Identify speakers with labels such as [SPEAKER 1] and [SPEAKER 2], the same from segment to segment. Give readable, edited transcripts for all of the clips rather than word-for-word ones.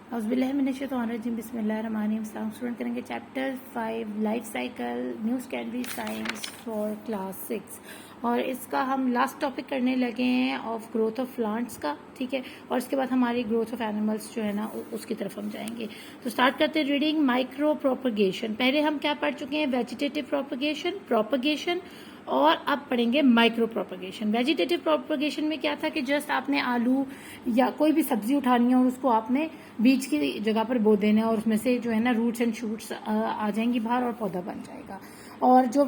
[SPEAKER 1] औज़ुबिल्लाहिमिनश्शैतानिर्रजीम बिस्मिल्लाहिर्रहमानिर्रहीम। स्टूडेंट करेंगे chapter 5 life cycle new secondary science for class 6 और इसका हम लास्ट टॉपिक करने लगे हैं ऑफ ग्रोथ ऑफ प्लांट्स का, ठीक है। और उसके बाद हमारी ग्रोथ ऑफ एनिमल्स जो है ना उसकी तरफ हम जाएंगे। तो स्टार्ट करते हैं रीडिंग माइक्रो प्रोपगेशन। पहले हम क्या पढ़ चुके हैं? वेजिटेटिव प्रोपगेशन और अब पढ़ेंगे माइक्रो प्रोपगेशन। वेजिटेटिव प्रोपगेशन में क्या था कि जस्ट आपने आलू या कोई भी सब्जी उठानी है और उसको आपने बीज की जगह पर बो देना है और उसमें से जो है ना रूट्स एंड शूट्स आ जाएंगी बाहर और पौधा बन जाएगा। और जो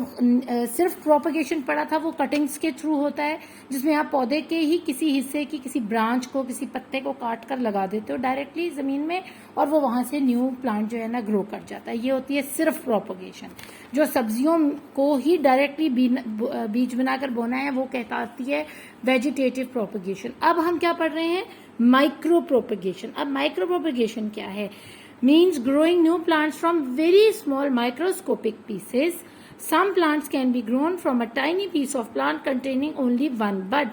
[SPEAKER 1] सिर्फ प्रोपगेशन पड़ा था वो कटिंग्स के थ्रू होता है, जिसमें आप पौधे के ही किसी हिस्से की किसी ब्रांच को किसी पत्ते को काट कर लगा देते हो डायरेक्टली जमीन में और वो वहां से न्यू प्लांट जो है ना ग्रो कर जाता है। ये होती है सिर्फ प्रोपगेशन। जो सब्जियों को ही डायरेक्टली बीज बनाकर बोना है वो कहलाती है वेजिटेटिव प्रोपगेशन। अब हम क्या पढ़ रहे हैं? Micro propagation. अब माइक्रो प्रोपगेशन क्या है? Means growing new plants from very small microscopic pieces. Some plants can be grown from a tiny piece of plant containing only one bud.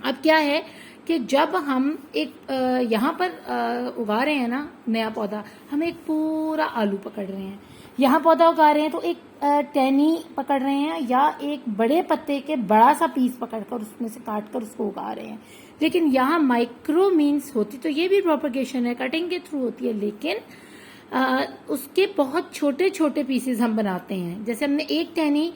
[SPEAKER 1] अब क्या है कि जब हम एक यहाँ पर उगा रहे हैं ना नया पौधा, हम एक पूरा आलू पकड़ रहे हैं, यहाँ पौधा उगा रहे हैं तो एक टहनी पकड़ रहे हैं या एक बड़े पत्ते के बड़ा सा पीस पकड़कर उसमें से काट कर उसको उगा रहे हैं। लेकिन यहाँ माइक्रो मीन्स होती तो ये भी प्रोपगेशन है, कटिंग के थ्रू होती है, लेकिन उसके बहुत छोटे छोटे पीसेस हम बनाते हैं। जैसे हमने एक टहनी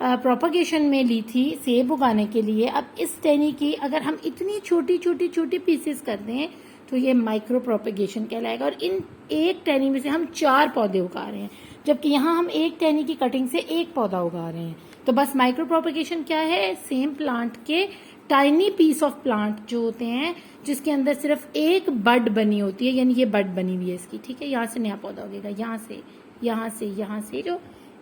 [SPEAKER 1] प्रोपगेशन में ली थी सेब उगाने के लिए, अब इस टहनी की अगर हम इतनी छोटी छोटी छोटी पीसेस कर दें तो ये माइक्रो प्रोपगेशन कहलाएगा। और इन एक टहनी में से हम 4 पौधे उगा रहे हैं, जबकि यहाँ हम एक टहनी की कटिंग से एक पौधा उगा रहे हैं। तो बस माइक्रो प्रोपगेशन क्या है? सेम प्लांट के टाइनी पीस ऑफ प्लांट जो होते हैं जिसके अंदर सिर्फ एक बड बनी होती है, यानी ये बड बनी हुई है इसकी, ठीक है। यहाँ से नया पौधा उगेगा, यहाँ से यहाँ से यहाँ से जो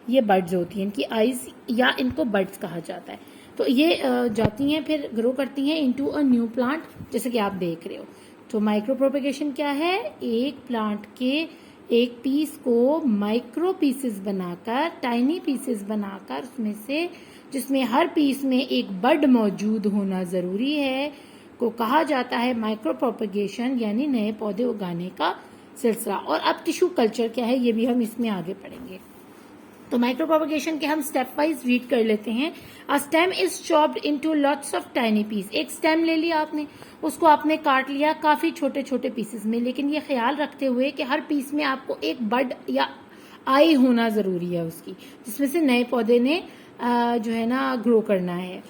[SPEAKER 1] ये बड्स होती हैं, इनकी आइज या इनको बड्स कहा जाता है। तो ये जाती हैं फिर ग्रो करती हैं इनटू अ न्यू प्लांट, जैसे कि आप देख रहे हो। तो माइक्रो प्रोपगेशन क्या है? एक प्लांट के एक पीस को माइक्रो पीसेस बनाकर, टाइनी पीसेस बनाकर, उसमें से जिसमें हर पीस में एक बड मौजूद होना जरूरी है को कहा जाता है माइक्रो प्रोपगेशन, यानी नए पौधे उगाने का सिलसिला। और अब टिश्यू कल्चर क्या है ये भी हम इसमें आगे पढ़ेंगे। तो माइक्रो प्रोपगेशन के हम स्टेप वाइज रीड कर लेते हैं। A stem is chopped into lots of tiny piece. एक स्टेम ले लिया आपने, उसको आपने काट लिया काफी छोटे छोटे पीसेस में, लेकिन ये ख्याल रखते हुए कि हर पीस में आपको एक बड या आई होना जरूरी है उसकी, जिसमें से नए पौधे ने जो है ना ग्रो करना है।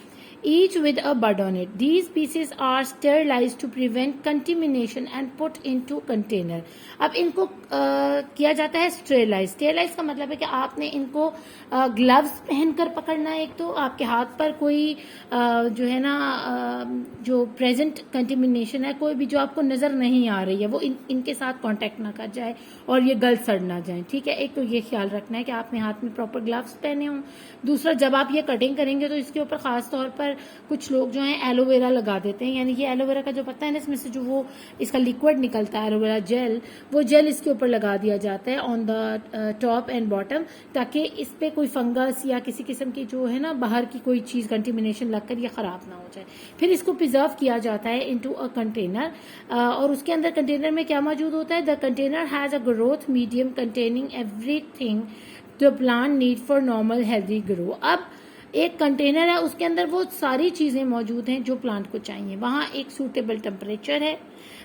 [SPEAKER 1] Each with a bud on it. These pieces are sterilized to prevent contamination and put into container. अब इनको किया जाता है स्टेरिलाइज। स्टेरिलाइज का मतलब है कि आपने इनको ग्लव्स पहनकर पकड़ना है, एक तो आपके हाथ पर कोई जो है ना जो प्रेजेंट कंटेमिनेशन है, कोई भी जो आपको नजर नहीं आ रही है, वो इनके साथ कांटेक्ट ना कर जाए और ये गल सड़ ना जाए, ठीक है। एक तो ये ख्याल रखना है कि आपने हाथ में प्रॉपर ग्लव्स पहने हों। दूसरा, जब आप ये कटिंग करेंगे तो इसके ऊपर खास तौर पर कुछ लोग जो हैं एलोवेरा लगा देते हैं, यानी ये एलोवेरा का जो पत्ता है ना, इसमें से जो वो इसका लिक्विड निकलता है एलोवेरा जेल, वो जेल इसके ऊपर लगा दिया जाता है on the top and bottom, ताकि इस पे कोई फंगस या किसी किस्म की जो है ना बाहर की कोई चीज कंटेमिनेशन लगकर ये खराब ना हो जाए। फिर इसको प्रिजर्व किया जाता है इनटू अ कंटेनर, और उसके अंदर कंटेनर में क्या मौजूद होता है? The container has a growth medium containing everything the plant need for normal healthy grow. अब एक कंटेनर है, उसके अंदर वो सारी चीजें मौजूद हैं जो प्लांट को चाहिए। वहां एक सूटेबल टेम्परेचर है,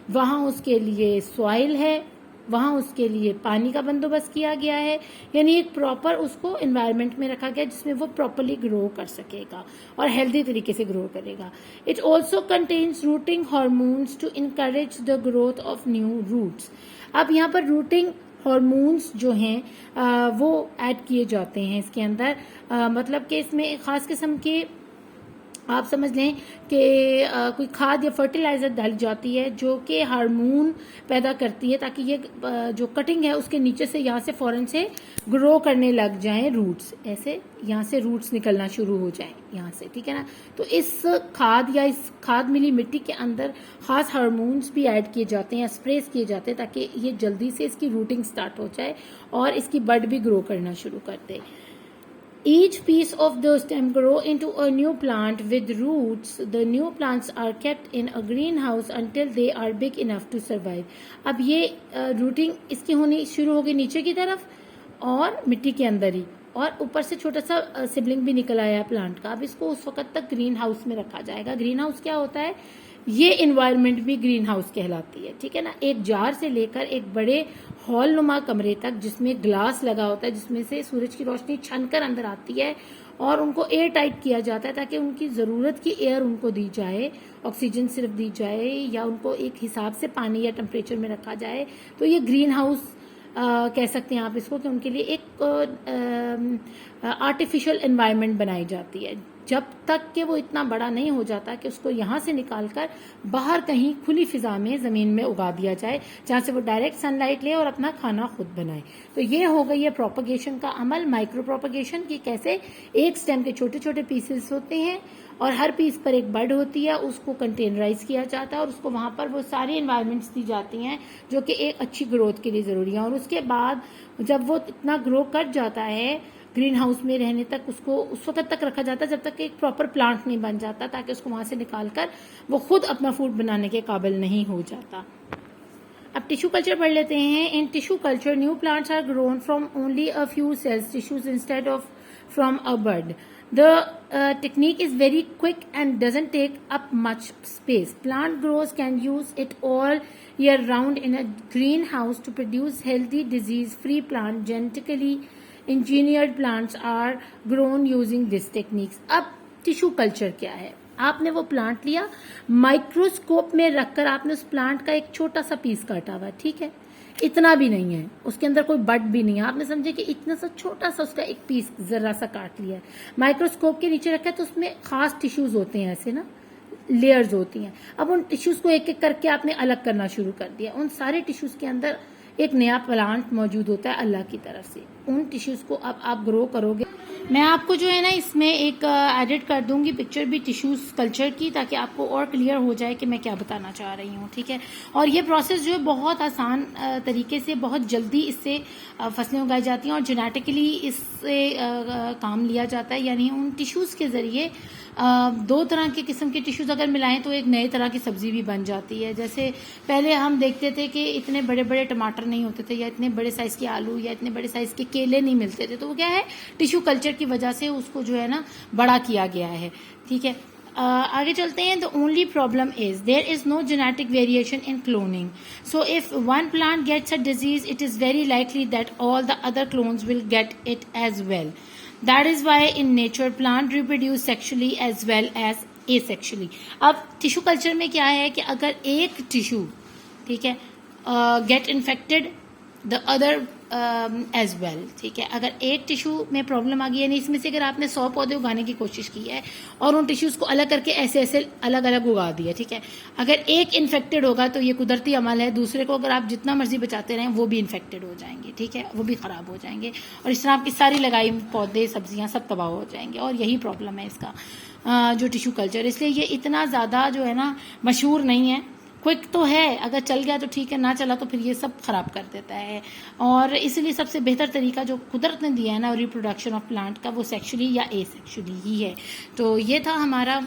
[SPEAKER 1] वहां उसके लिए सॉइल है, वहां उसके लिए पानी का बंदोबस्त किया गया है, यानी एक प्रॉपर उसको एनवायरनमेंट में रखा गया जिसमें वो प्रॉपरली ग्रो कर सकेगा और हेल्दी तरीके से ग्रो करेगा। It also contains rooting hormones to encourage the growth of new roots. अब यहाँ पर रूटिंग हॉर्मोन्स जो हैं वो ऐड किए जाते हैं इसके अंदर, मतलब कि इसमें खास किस्म के आप समझ लें कि कोई खाद या फर्टिलाइजर डाली जाती है जो कि हार्मोन पैदा करती है, ताकि ये जो कटिंग है उसके नीचे से यहाँ से फौरन से ग्रो करने लग जाएं रूट्स, ऐसे यहाँ से रूट्स निकलना शुरू हो जाएं यहाँ से, ठीक है ना। तो इस खाद या इस खाद मिली मिट्टी के अंदर खास हार्मोन्स भी ऐड किए जाते हैं या स्प्रेस किए जाते हैं, ताकि ये जल्दी से इसकी रूटिंग स्टार्ट हो जाए और इसकी बड भी ग्रो करना शुरू कर दे। Each piece of the stem grow into a new plant with roots. The new plants are kept in a greenhouse until they are big enough to survive. अब ये रूटिंग इसकी होनी शुरू होगी नीचे की तरफ और मिट्टी के अंदर ही, और ऊपर से छोटा सा सिबलिंग भी निकल आया है प्लांट का। अब इसको उस वक्त तक ग्रीन हाउस में रखा जाएगा। ग्रीन हाउस क्या होता है? ये इन्वायरमेंट भी ग्रीन हाउस कहलाती है, ठीक है ना। एक जार से लेकर एक बड़े हॉल नुमा कमरे तक जिसमें ग्लास लगा होता है, जिसमें से सूरज की रोशनी छनकर अंदर आती है, और उनको एयर टाइट किया जाता है ताकि उनकी जरूरत की एयर उनको दी जाए, ऑक्सीजन सिर्फ दी जाए, या उनको एक हिसाब से पानी या टेम्परेचर में रखा जाए। तो ये ग्रीन हाउस कह सकते हैं आप इसको, कि उनके लिए एक आर्टिफिशियल एनवायरनमेंट बनाई जाती है, जब तक कि वो इतना बड़ा नहीं हो जाता कि उसको यहाँ से निकालकर बाहर कहीं खुली फिजा में जमीन में उगा दिया जाए, जहाँ से वो डायरेक्ट सनलाइट ले और अपना खाना खुद बनाए। तो ये हो गई है प्रोपगेशन का अमल, माइक्रो प्रोपगेशन की। कैसे? एक स्टेम के छोटे छोटे पीसेस होते हैं और हर पीस पर एक बड होती है, उसको कंटेनराइज किया जाता है और उसको वहां पर वो सारी एनवायरमेंट्स दी जाती हैं जो कि एक अच्छी ग्रोथ के लिए जरूरी है। और उसके बाद जब वो इतना ग्रो कर जाता है ग्रीन हाउस में रहने तक, उसको उस वक्त तक रखा जाता है जब तक एक प्रॉपर प्लांट नहीं बन जाता, ताकि उसको वहां से निकालकर वो खुद अपना फूड बनाने के काबिल नहीं हो जाता। अब टिश्यू कल्चर पढ़ लेते हैं। In tissue culture new plants are grown from only a few cells tissues instead of from a bud. The technique is very quick and doesn't take up much space. Plant growers can use it all year round in a greenhouse to produce healthy, disease-free plant. Genetically engineered plants are grown using this techniques. अब tissue culture क्या है? आपने वो plant लिया, microscope में रखकर आपने उस प्लांट का एक छोटा सा पीस काटा हुआ, ठीक है, इतना भी नहीं है, उसके अंदर कोई बड भी नहीं है, आपने समझे कि इतना सा छोटा सा उसका एक पीस जरा सा काट लिया, माइक्रोस्कोप के नीचे रखा है, तो उसमें खास टिश्यूज होते हैं, ऐसे ना लेयर्स होती हैं। अब उन टिश्यूज को एक एक करके आपने अलग करना शुरू कर दिया। उन सारे टिश्यूज के अंदर एक नया प्लांट मौजूद होता है अल्लाह की तरफ से। उन टिश्यूज को अब आप ग्रो करोगे। मैं आपको जो है ना इसमें एक एडिट कर दूंगी पिक्चर भी टिश्यूज कल्चर की, ताकि आपको और क्लियर हो जाए कि मैं क्या बताना चाह रही हूँ, ठीक है। और ये प्रोसेस जो है बहुत आसान तरीके से, बहुत जल्दी इससे फसलें उगाई जाती हैं और जेनेटिकली इससे काम लिया जाता है। यानी उन टिश्यूज के जरिए दो तरह के किस्म के टिश्यूज अगर मिलाएं तो एक नए तरह की सब्जी भी बन जाती है। जैसे पहले हम देखते थे कि इतने बड़े बड़े टमाटर नहीं होते थे, या इतने बड़े साइज के आलू, या इतने बड़े साइज के केले नहीं मिलते थे, तो वो क्या है, टिश्यू कल्चर की वजह से उसको जो है ना बड़ा किया गया है, ठीक है। आगे चलते हैं। The only problem is there is no genetic variation in cloning, so if one plant gets a disease it is very likely that all the other clones will get it as well. That is why in nature plant reproduce sexually as well as asexually. अब tissue culture में क्या है कि अगर एक tissue, ठीक है, get infected the other as well, ठीक है। अगर एक टिश्यू में प्रॉब्लम आ गई, यानी इसमें से अगर आपने 100 पौधे उगाने की कोशिश की है और उन टिश्यूज को अलग करके ऐसे ऐसे अलग अलग उगा दिया, ठीक है, अगर एक इन्फेक्टेड होगा तो ये कुदरती अमल है, दूसरे को अगर आप जितना मर्जी बचाते रहें वो भी इन्फेक्टेड हो जाएंगे, ठीक है, वो भी खराब हो जाएंगे, और इस तरह आपकी सारी लगाई पौधे सब्जियां सब तबाह हो जाएंगे। और यही प्रॉब्लम है इसका जो टिश्यू कल्चर, इसलिए ये इतना ज्यादा जो है ना मशहूर नहीं है। क्विक तो है, अगर चल गया तो ठीक है, ना चला तो फिर ये सब खराब कर देता है। और इसलिए सबसे बेहतर तरीका जो कुदरत ने दिया है ना रिप्रोडक्शन ऑफ प्लांट का, वो सेक्सुअली या एसेक्सुअली ही है। तो ये था हमारा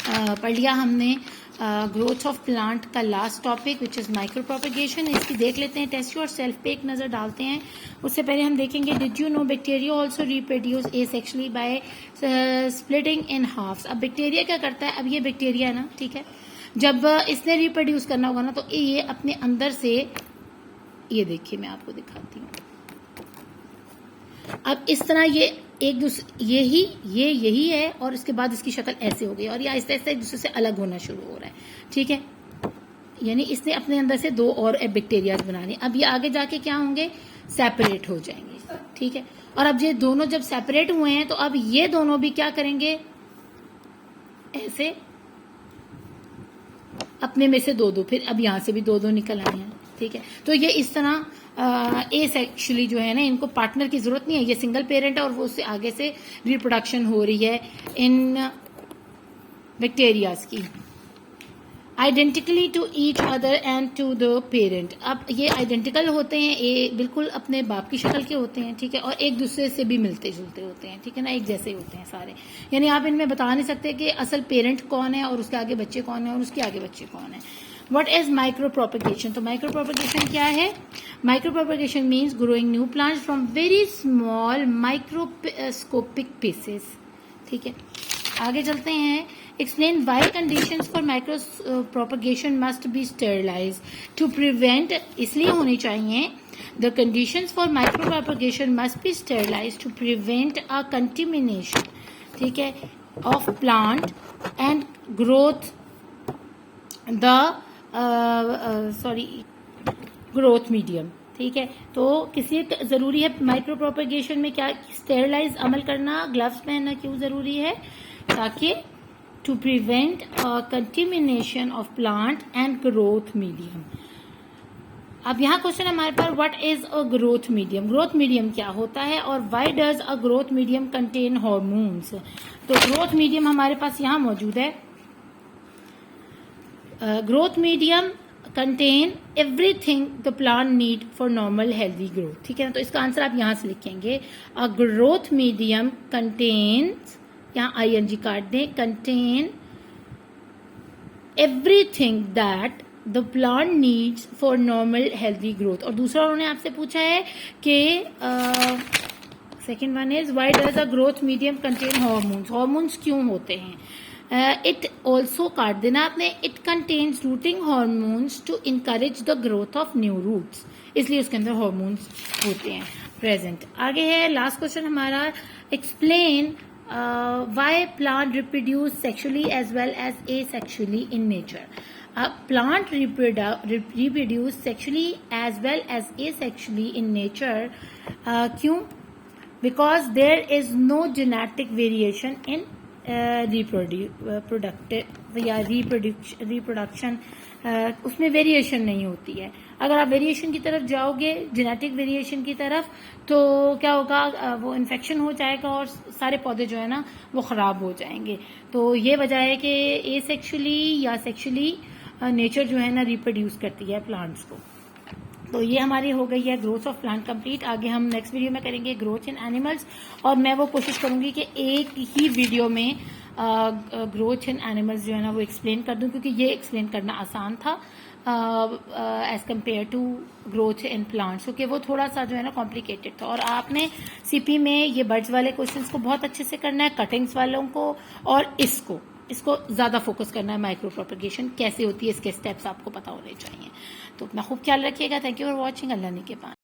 [SPEAKER 1] पढ़ लिया हमने ग्रोथ ऑफ प्लांट का last topic which is micro propagation. इसकी देख लेते हैं, टेस्ट योर सेल्फ पे एक नजर डालते हैं। उससे पहले हम देखेंगे did you know bacteria also reproduce asexually by splitting in halves. अब बैक्टीरिया क्या करता है, अब ये बैक्टीरिया है ना, ठीक है, जब इसने रिप्रोड्यूस करना होगा ना तो ये अपने अंदर से, ये देखिए मैं आपको दिखाती हूँ, अब इस तरह ये एक दूसरे यही है, और इसके बाद इसकी शक्ल ऐसे हो गई और ये आहिस्ता आहिस्ता एक दूसरे से अलग होना शुरू हो रहा है, ठीक है। यानी इसने अपने अंदर से दो और बैक्टीरिया बनाने, अब ये आगे जाके क्या होंगे, सेपरेट हो जाएंगे, ठीक है। और अब ये दोनों जब सेपरेट हुए हैं तो अब ये दोनों भी क्या करेंगे, ऐसे अपने में से दो, फिर अब यहां से भी दो निकल आए हैं, ठीक है। तो ये इस तरह एसेक्सुअली जो है ना, इनको पार्टनर की जरूरत नहीं है, ये सिंगल पेरेंट है और वो उससे आगे से रिप्रोडक्शन हो रही है इन बैक्टीरियाज की। Identically to each other and to the parent. अब ये आइडेंटिकल होते हैं, ये बिल्कुल अपने बाप की शक्ल के होते हैं, ठीक है, और एक दूसरे से भी मिलते जुलते होते हैं, ठीक है ना, एक जैसे ही होते हैं सारे। यानी आप इनमें बता नहीं सकते कि असल पेरेंट कौन है और उसके आगे बच्चे कौन है और उसके आगे बच्चे कौन है। What is micro propagation? तो माइक्रो प्रोपगेशन क्या है? Micro propagation means growing new plants from very small microscopic pieces, ठीक है। आगे चलते हैं। Explain why conditions for micro propagation must be sterilise to prevent, इसलिए होनी चाहिए the conditions for micro propagation must be sterilise to prevent a contamination, ठीक है, of plant and growth the growth medium, ठीक है। तो किसी जरूरी है माइक्रो प्रोपगेशन में क्या स्टेरिलाइज अमल करना, ग्लव्स पहनना क्यों जरूरी है? ताकि to prevent contamination of plant and growth medium. अब यहाँ क्वेश्चन हमारे पास what is a growth medium? Growth medium क्या होता है और why does a growth medium contain hormones? तो ग्रोथ मीडियम हमारे पास यहाँ मौजूद है। Growth medium contain everything the plant need for normal healthy growth, ठीक है ना। तो इसका आंसर आप यहां से लिखेंगे, अ ग्रोथ मीडियम कंटेन्स, यहाँ ING काट दें, contain everything that the plant needs for normal healthy growth. और दूसरा उन्होंने आपसे पूछा है कि second one is why does a growth medium contain hormones? Hormones क्यों होते हैं? इट ऑल्सो काट देना आपने, it contains rooting hormones to encourage the growth of new roots, इसलिए उसके अंदर हॉर्मोन्स होते हैं प्रेजेंट। आगे है लास्ट क्वेश्चन हमारा, explain why plant reproduce sexually as well as asexually in nature. Plant reproduce sexually as well as asexually in nature. क्यों? Because there is no genetic variation in reproduction, उसमें variation नहीं होती है। अगर आप variation की तरफ जाओगे, जेनेटिक वेरिएशन की तरफ, तो क्या होगा, वो इन्फेक्शन हो जाएगा और सारे पौधे जो है ना वो खराब हो जाएंगे। तो ये वजह है कि एसेक्सुअली या सेक्सुअली नेचर जो है ना रिप्रोड्यूस करती है प्लांट्स को। तो ये हमारी हो गई है ग्रोथ ऑफ प्लांट कंप्लीट। आगे हम नेक्स्ट वीडियो में करेंगे ग्रोथ इन एनिमल्स, और मैं वो कोशिश करूंगी कि एक ही वीडियो में ग्रोथ इन एनिमल्स जो है ना वो एक्सप्लेन कर दूं, क्योंकि ये एक्सप्लेन करना आसान था as compare to growth in plants, क्योंकि वो थोड़ा सा जो है ना कॉम्प्लिकेटेड था। और आपने CP में ये बर्ड्स वाले क्वेश्चंस को बहुत अच्छे से करना है, कटिंग्स वालों को, और इसको ज्यादा फोकस करना है। माइक्रो प्रोपगेशन कैसे होती है, इसके स्टेप्स आपको पता होने चाहिए। तो अपना खूब ख्याल रखिएगा। Thank you for watching. Allah ने के पास।